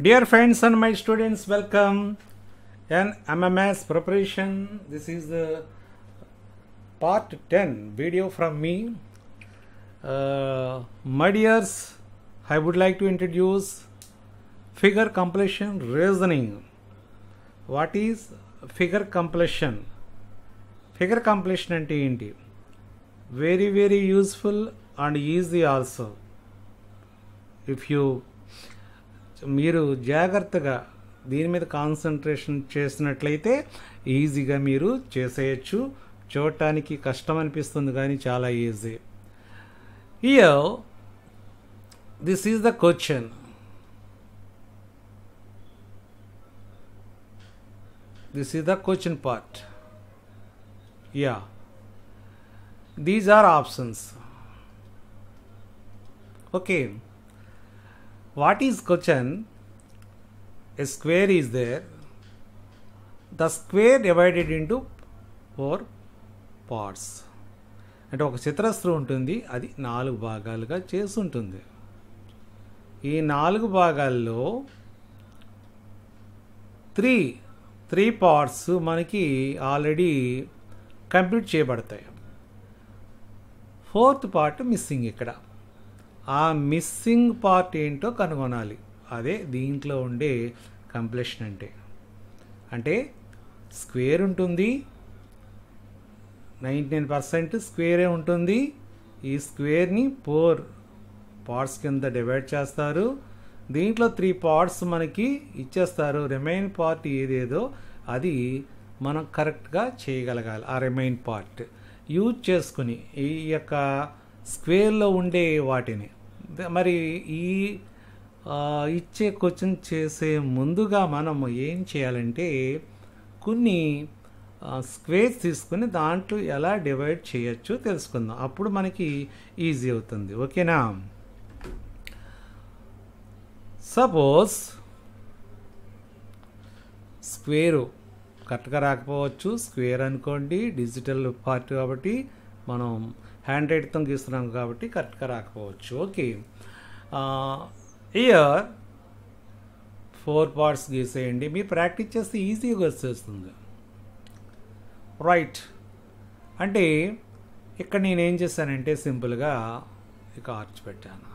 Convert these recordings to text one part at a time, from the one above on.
Dear friends and my students, welcome in MMS preparation. This is the part 10 video from me. My dears, I would like to introduce figure completion reasoning. What is figure completion? Figure completion ante enti? Very useful and easy also. If you మీరు జాగ్రత్తగా దీని మీద concentration చేసినట్లయితే ఈజీగా మీరు చేసేయచ్చు. చూడటానికి కష్టం అనిపిస్తుంది కానీ చాలా easy. Here this is the question. This is the question part. Yeah, these are options. Okay, what is question? A square is there. The square divided into 4 parts. అంటే ఒక చతురస్రం ఉంటుంది, అది 4 భాగాలుగా చేసి ఉంటుంది. ఈ 4 భాగాల్లో 3 పార్ట్స్ మనకి ఆల్రెడీ కంప్లీట్ చేయబడతాయి. 4th part missing. ఇక్కడ ఆ మిస్సింగ్ పార్ట్ ఏంటో కనుగొనాలి. అదే దీంట్లో ఉండే కంప్లీషన్ అంటే స్క్వేర్ ఉంటుంది, 99% స్క్వేరే ఉంటుంది. ఈ స్క్వేర్ని 4 పార్ట్స్ కింద డివైడ్ చేస్తారు. దీంట్లో 3 పార్ట్స్ మనకి ఇచ్చేస్తారు. రిమైన్ పార్ట్ ఏదేదో అది మనం కరెక్ట్గా చేయగలగాలి. ఆ రిమైన్ పార్ట్ యూజ్ చేసుకుని ఈ యొక్క స్క్వేర్లో ఉండే వాటిని మరి ఈ ఇచ్చే క్వశ్చన్ చేసే ముందుగా మనము ఏం చేయాలంటే కొన్ని స్క్వేర్స్ తీసుకుని దాంట్లో ఎలా డివైడ్ చేయొచ్చో తెలుసుకుందాం. అప్పుడు మనకి ఈజీ అవుతుంది. ఓకేనా? సపోజ్ స్క్వేరు కరెక్ట్గా రాకపోవచ్చు. స్క్వేర్ అనుకోండి, డిజిటల్ పార్ట్ కాబట్టి మనం హ్యాండ్ రైట్తో గీస్తున్నాం కాబట్టి కరెక్ట్గా రాకపోవచ్చు. ఓకే, ఇయర్ 4 పార్ట్స్ గీసేయండి. మీరు ప్రాక్టీస్ చేస్తే ఈజీగా వచ్చేస్తుంది. రైట్, అంటే ఇక్కడ నేనేం చేశానంటే సింపుల్గా ఇక ఆర్చ్ పెట్టాను.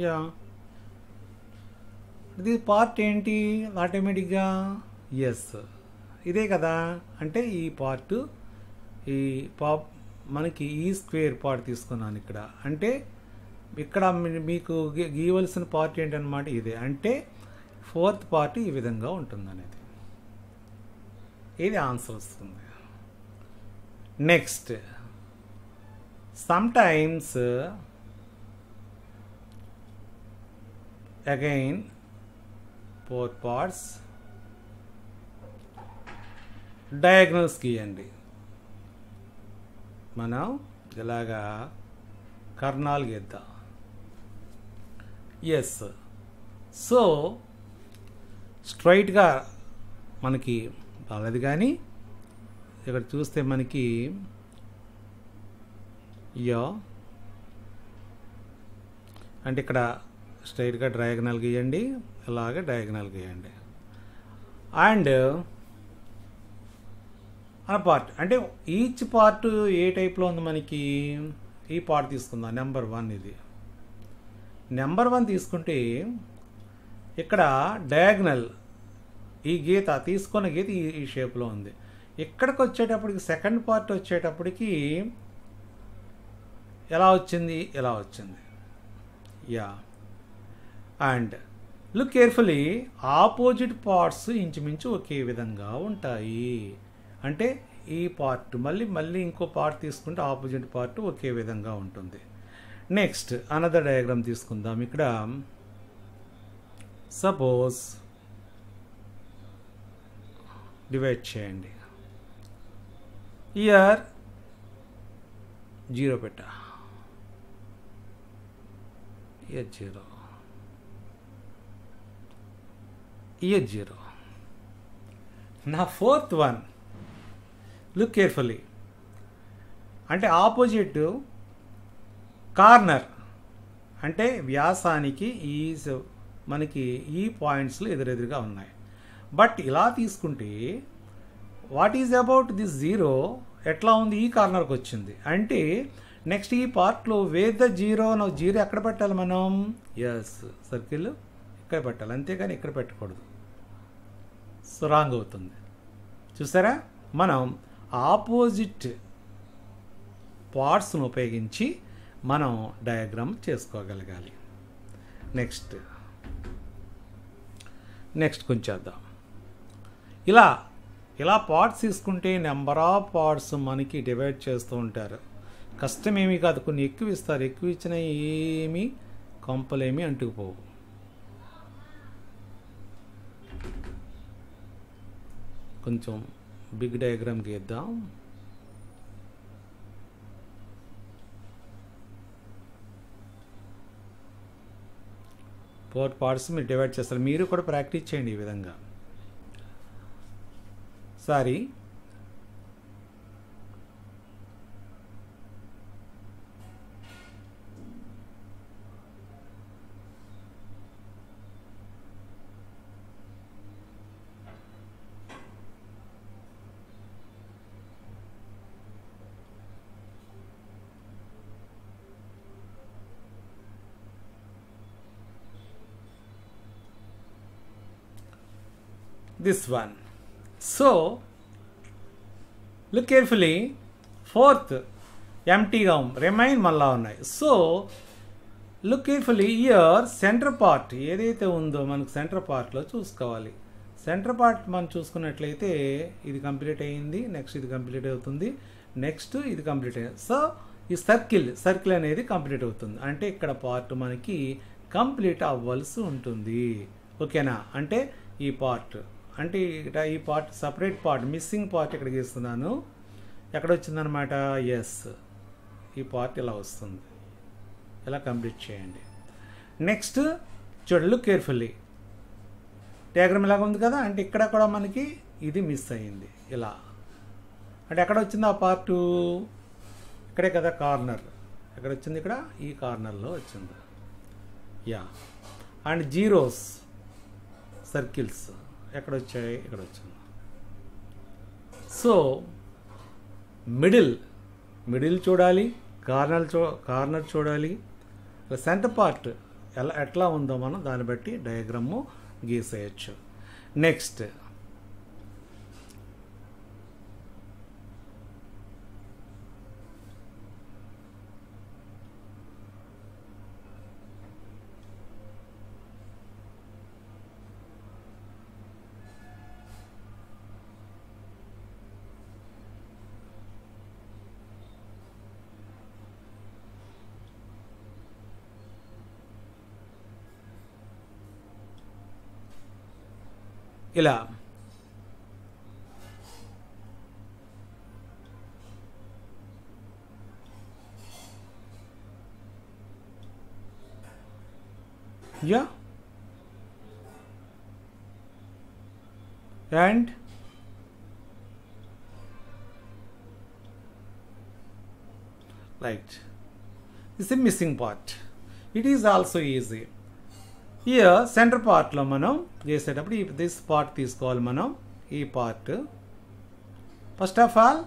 యా, ఇది పార్ట్ ఏంటి ఆటోమేటిక్గా? ఎస్, ఇదే కదా. అంటే ఈ పార్ట్ మనకి ఈ స్క్వేర్ పార్ట్ తీసుకున్నాను ఇక్కడ. అంటే ఇక్కడ మీకు గీయవలసిన పార్ట్ ఏంటన్నమాట ఇదే. అంటే 4th పార్ట్ ఈ విధంగా ఉంటుంది అనేది. ఇది ఆన్సర్ వస్తుంది. Next, sometimes again 4 parts diagonals గీయండి. మనం ఇలాగా కర్ణాలు గీద్దాం. ఎస్, సో స్ట్రైట్గా మనకి బాగలేదు కానీ ఇక్కడ చూస్తే మనకి యా అంటే ఇక్కడ స్ట్రైట్గా డయాగ్నల్ గీయండి, ఇలాగ డయాగ్నల్ గీయండి. అండ్ ఆ పార్ట్ అంటే ఈచ్ పార్ట్ ఏ టైప్లో ఉంది మనకి. ఈ పార్ట్ తీసుకుందాం, నెంబర్ 1. ఇది నెంబర్ 1 తీసుకుంటే ఇక్కడ డయాగ్నల్ ఈ గీత తీసుకున్న గీత ఈ షేప్లో ఉంది. ఇక్కడికి వచ్చేటప్పటికి సెకండ్ పార్ట్ వచ్చేటప్పటికి ఎలా వచ్చింది? ఎలా వచ్చింది. Yeah, and look carefully, opposite parts ఇంచుమించు ఒకే విధంగా ఉంటాయి. అంటే ఈ పార్ట్ మళ్ళీ ఇంకో పార్ట్ తీసుకుంటే ఆపోజిట్ పార్ట్ ఒకే విధంగా ఉంటుంది. నెక్స్ట్ అనదర్ డయాగ్రామ్ తీసుకుందాం. ఇక్కడ సపోజ్ డివైడ్ చేయండి. ఇయర్ 0 పెట్టా, ఇయర్ 0, ఇయర్ 0. నా 4th వన్ లుక్ కేర్ఫుల్లీ, అంటే ఆపోజిట్ కార్నర్ అంటే వ్యాసానికి మనకి ఈ పాయింట్స్లు ఎదురెదురుగా ఉన్నాయి. బట్ ఇలా తీసుకుంటే what is about this zero ఎట్లా ఉంది, ఈ కార్నర్కి వచ్చింది. అంటే నెక్స్ట్ ఈ పార్ట్లో వేర్ ద జీరో ఎక్కడ పెట్టాలి మనం? ఎస్, సర్కిల్ ఇక్కడ పెట్టాలి, అంతేగాని ఇక్కడ పెట్టకూడదు. సో రాంగ్ అవుతుంది. చూసారా, మనం ఆపోజిట్ పార్ట్స్ను ఉపయోగించి మనం డయాగ్రామ్ చేసుకోగలగాలి. నెక్స్ట్ కొంచెం చేద్దాం. ఇలా పార్ట్స్ తీసుకుంటే నెంబర్ ఆఫ్ పార్ట్స్ మనకి డివైడ్ చేస్తూ ఉంటారు. కష్టమేమీ కాదు, కొన్ని ఎక్కువ ఇస్తారు, ఎక్కువ ఇచ్చినా ఏమీ కొంపలేమీ అంటుకుపోవు. కొంచెం బిగ్ డయాగ్రామ్ గీద్దాం. ఫోర్ పార్ట్స్ మీరు డివైడ్ చేస్తారు. మీరు కూడా ప్రాక్టీస్ చేయండి ఈ విధంగా. Sorry, this one. So look carefully. Fourth ఎంటీగా రిమైన్ మళ్ళా ఉన్నాయి. So look carefully. Ear centre part ఏదైతే ఉందో మనకు సెంటర్ పార్ట్లో చూసుకోవాలి. సెంటర్ పార్ట్ మనం చూసుకున్నట్లయితే ఇది కంప్లీట్ అయ్యింది, నెక్స్ట్ ఇది కంప్లీట్ అవుతుంది, నెక్స్ట్ ఇది కంప్లీట్ అయ్యింది. సో ఈ సర్కిల్ అనేది కంప్లీట్ అవుతుంది. అంటే ఇక్కడ పార్ట్ మనకి కంప్లీట్ అవ్వాల్సి ఉంటుంది. ఓకేనా? అంటే ఈ పార్ట్, అంటే ఈ part separate part, missing part ఇక్కడ గీస్తున్నాను. ఎక్కడ వచ్చిందనమాట? ఎస్, ఈ పార్ట్ ఇలా వస్తుంది. ఇలా కంప్లీట్ చేయండి. నెక్స్ట్ చూడండి, లుక్ కేర్ఫుల్లీ. డయాగ్రామ్ ఇలాగ ఉంది కదా, అంటే ఇక్కడ కూడా మనకి ఇది మిస్ అయ్యింది. ఇలా అంటే ఎక్కడ వచ్చింది ఆ పార్టు? ఇక్కడే కదా కార్నర్. ఎక్కడ వచ్చింది? ఇక్కడ ఈ కార్నర్లో వచ్చింది. యా. అండ్ జీరోస్, సర్కిల్స్ ఎక్కడ వచ్చాయి? ఇక్కడ వచ్చింది. సో మిడిల్ చూడాలి, కార్నర్ చూడాలి, సెంటర్ పార్ట్ ఎట్లా ఉందో మనం దాన్ని బట్టి డయాగ్రాము గీసేయచ్చు. నెక్స్ట్ ఇలా and right, this is a missing part. It is also easy. Here centre పార్ట్లో మనం చేసేటప్పుడు దిస్ పార్ట్ తీసుకోవాలి. మనం ఈ పార్ట్ ఫస్ట్ ఆఫ్ ఆల్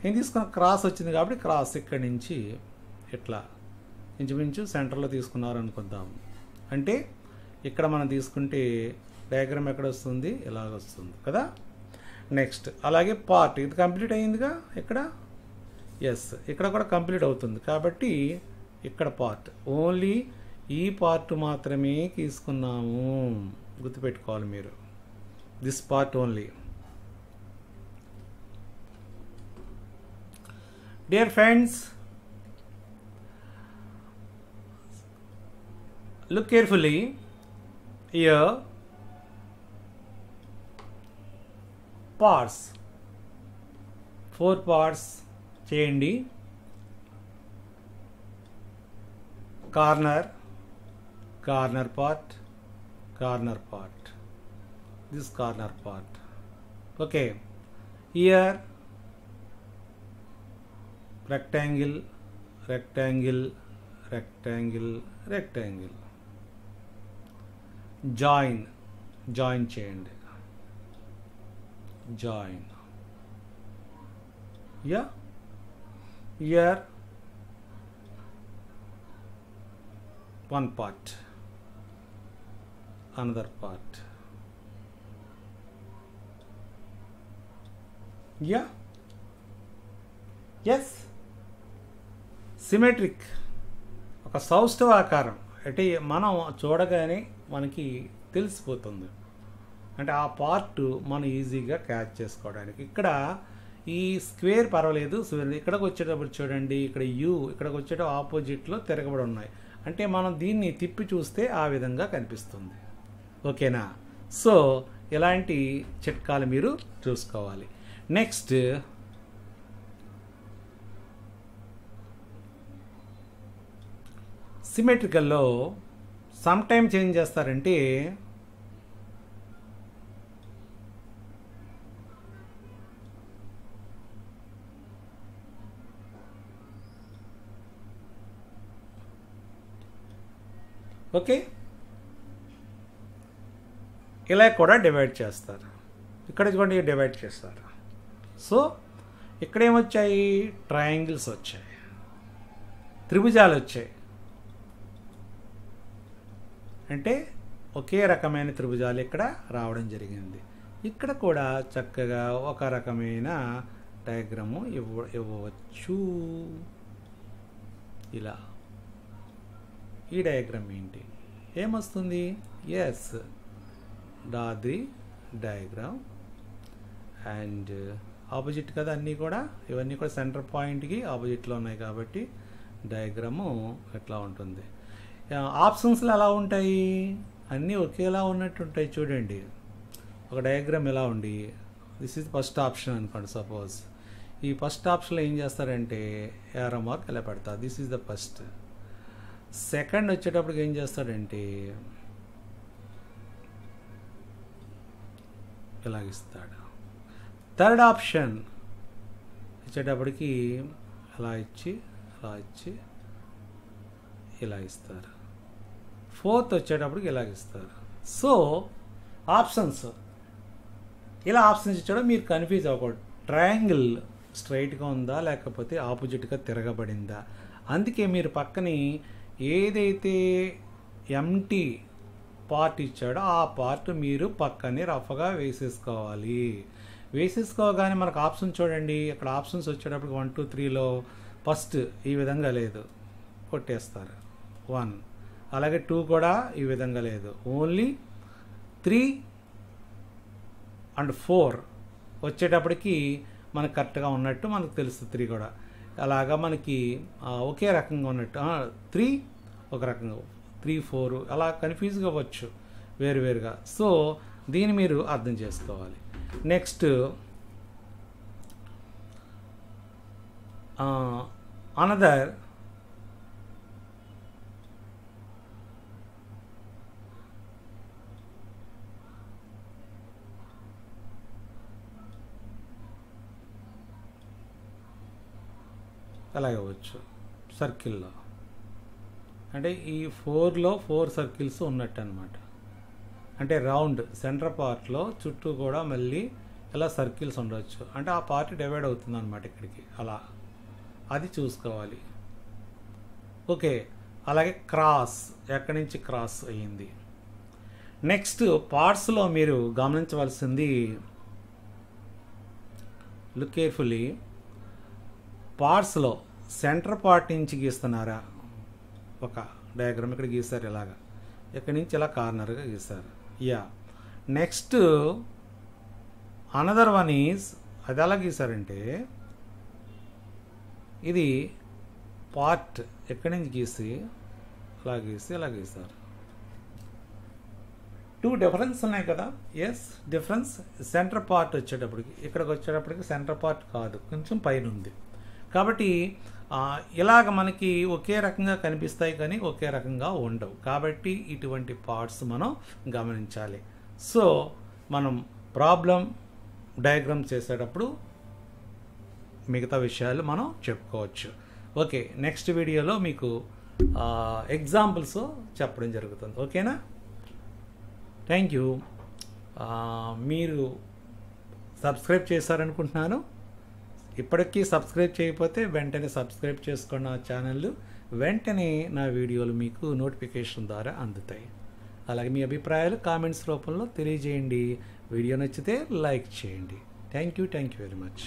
ఏం తీసుకున్న, క్రాస్ వచ్చింది కాబట్టి క్రాస్ ఇక్కడి నుంచి ఇట్లా ఇంచుమించు సెంటర్లో తీసుకున్నారు అనుకుందాం. అంటే ఇక్కడ మనం తీసుకుంటే డయాగ్రామ్ ఎక్కడ వస్తుంది? ఇలాగ వస్తుంది కదా. నెక్స్ట్ అలాగే పార్ట్ ఇది కంప్లీట్ అయ్యిందిగా ఇక్కడ. ఎస్, ఇక్కడ కూడా కంప్లీట్ అవుతుంది కాబట్టి ఇక్కడ పార్ట్ ఓన్లీ ఈ పార్ట్ మాత్రమే తీసుకున్నాము, గుర్తుపెట్టుకోవాలి మీరు. This part only. Dear friends, look carefully. Here parts, 4 parts చేయండి. Corner part, this corner part. Okay, here rectangle, rectangle, rectangle. Join, join చేయండి. Join. Yeah, ear one part, another part. Yeah, yes, symmetric, ఒక సౌష్ఠవ ఆకారం అంటే మనం చూడగానే మనకి తెలిసిపోతుంది, అంటే ఆ పార్ట్ మనం ఈజీగా క్యాచ్ చేసుకోవడానికి. ఇక్కడ ఈ స్క్వేర్ పర్వాలేదు, ఇక్కడికి వచ్చేటప్పుడు చూడండి, ఇక్కడ యూ, ఇక్కడికి వచ్చేటప్పుడు ఆపోజిట్లో తిరగబడి ఉన్నాయి, అంటే మనం దీన్ని తిప్పి చూస్తే ఆ విధంగా కనిపిస్తుంది. ఓకేనా? సో ఇలాంటి చిట్కాలు మీరు చూసుకోవాలి. నెక్స్ట్ సిమెట్రికల్లో సమ్ టైమ్స్ ఏం చేస్తారంటే ఓకే ఇలా కూడా డివైడ్ చేస్తారు. ఇక్కడ చూడండి డివైడ్ చేస్తారు. సో ఇక్కడ ఏమొచ్చాయి? ట్రయాంగిల్స్ వచ్చాయి, త్రిభుజాలు వచ్చాయి. అంటే ఒకే రకమైన త్రిభుజాలు ఇక్కడ రావడం జరిగింది. ఇక్కడ కూడా చక్కగా ఒక రకమైన డయాగ్రాము ఇవ్వవచ్చు. ఇలా ఈ డయాగ్రామ్ ఏంటి, ఏమొస్తుంది? Yes, the diagram and opposite కదా అన్నీ కూడా, ఇవన్నీ కూడా సెంటర్ పాయింట్కి ఆపోజిట్లో ఉన్నాయి కాబట్టి డయాగ్రాము ఎట్లా ఉంటుంది. ఆప్షన్స్లో ఎలా ఉంటాయి? అన్నీ ఒకేలా ఉన్నట్టు ఉంటాయి. చూడండి, ఒక డయాగ్రామ్ ఎలా ఉండి, దిస్ ఈజ్ ఫస్ట్ ఆప్షన్ అనుకోండి సపోజ్. ఈ ఫస్ట్ ఆప్షన్లో ఏం చేస్తారంటే ఏరో మార్క్ ఎలా పెడతారు, this is the first. Second వచ్చేటప్పటికి ఏం చేస్తాడంటే ఇలాగిస్తాడు. థర్డ్ ఆప్షన్ ఇచ్చేటప్పటికి అలా ఇచ్చి అలా ఇచ్చి ఇలా ఇస్తారు. ఫోర్త్ వచ్చేటప్పటికి ఇలాగిస్తారు. సో ఆప్షన్స్ ఇలా ఆప్షన్స్ ఇచ్చడం మీరు కన్ఫ్యూజ్ అవ్వకూడదు. ట్రయాంగిల్ స్ట్రైట్గా ఉందా లేకపోతే ఆపోజిట్గా తిరగబడిందా. అందుకే మీరు పక్కని ఏదైతే ఎంటీ పార్ట్ ఇచ్చాడో ఆ పార్ట్ మీరు పక్కనే రఫ్గా వేసేసుకోవాలి. వేసేసుకోగానే మనకు ఆప్షన్ చూడండి, అక్కడ ఆప్షన్స్ వచ్చేటప్పుడు 1 2 3లో ఫస్ట్ ఈ విధంగా లేదు, కొట్టేస్తారు 1. అలాగే 2 కూడా ఈ విధంగా లేదు, ఓన్లీ 3 and 4 వచ్చేటప్పటికి మనకు కరెక్ట్గా ఉన్నట్టు మనకు తెలుస్తుంది. 3 కూడా అలాగా మనకి ఒకే రకంగా ఉన్నట్టు. 3 ఒక రకంగా, 3 4 అలా కన్ఫ్యూజ్గా అవ్వచ్చు వేరువేరుగా. సో దీన్ని మీరు అర్థం చేసుకోవాలి. నెక్స్ట్ అనదర్ అలాగే అవ్వచ్చు సర్కిల్లో, అంటే ఈ 4లో 4 సర్కిల్స్ ఉన్నట్టు అనమాట. అంటే రౌండ్ సెంటర్ పార్ట్లో చుట్టూ కూడా మళ్ళీ ఇలా సర్కిల్స్ ఉండవచ్చు, అంటే ఆ పార్ట్ డివైడ్ అవుతుంది అనమాట ఇక్కడికి. అలా అది చూసుకోవాలి. ఓకే, అలాగే క్రాస్, ఎక్కడి నుంచి క్రాస్ అయ్యింది. నెక్స్ట్ పార్ట్స్లో మీరు గమనించవలసింది, లుక్ కేర్ఫుల్లీ, పార్ట్స్లో సెంటర్ పార్ట్ నుంచి గీస్తున్నారా, ఒక డయాగ్రామ్ ఇక్కడ గీస్తారు ఇలాగా, ఇక్కడి నుంచి ఇలా కార్నర్గా గీస్తారు. Yeah, next another one is, అది ఎలా గీసారంటే ఇది పార్ట్ ఎక్కడి నుంచి గీసి అలా గీసి ఇలా గీస్తారు. 2 డిఫరెన్స్ ఉన్నాయి కదా. ఎస్, డిఫరెన్స్ సెంటర్ పార్ట్ వచ్చేటప్పటికి, ఇక్కడికి వచ్చేటప్పటికి సెంటర్ పార్ట్ కాదు, కొంచెం పైన ఉంది కాబట్టి ఇలాగ మనకి ఒకే రకంగా కనిపిస్తాయి కానీ ఒకే రకంగా ఉండవు. కాబట్టి ఇటువంటి పార్ట్స్ మనం గమనించాలి. సో మనం ప్రాబ్లం డయాగ్రామ్ చేసేటప్పుడు మిగతా విషయాలు మనం చెప్పుకోవచ్చు. ఓకే, నెక్స్ట్ వీడియోలో మీకు ఎగ్జాంపుల్స్ చెప్పడం జరుగుతుంది. ఓకేనా? Thank you. మీరు సబ్స్క్రైబ్ చేశారనుకుంటున్నాను. ఇప్పటికీ సబ్స్క్రైబ్ చేయకపోతే వెంటనే సబ్స్క్రైబ్ చేసుకోండి నా ఛానల్. వెంటనే నా వీడియోలు మీకు నోటిఫికేషన్ ద్వారా అందుతాయి. అలాగే మీ అభిప్రాయాలు కామెంట్స్ రూపంలో తెలియజేయండి. వీడియో నచ్చితే లైక్ చేయండి. Thank you very much.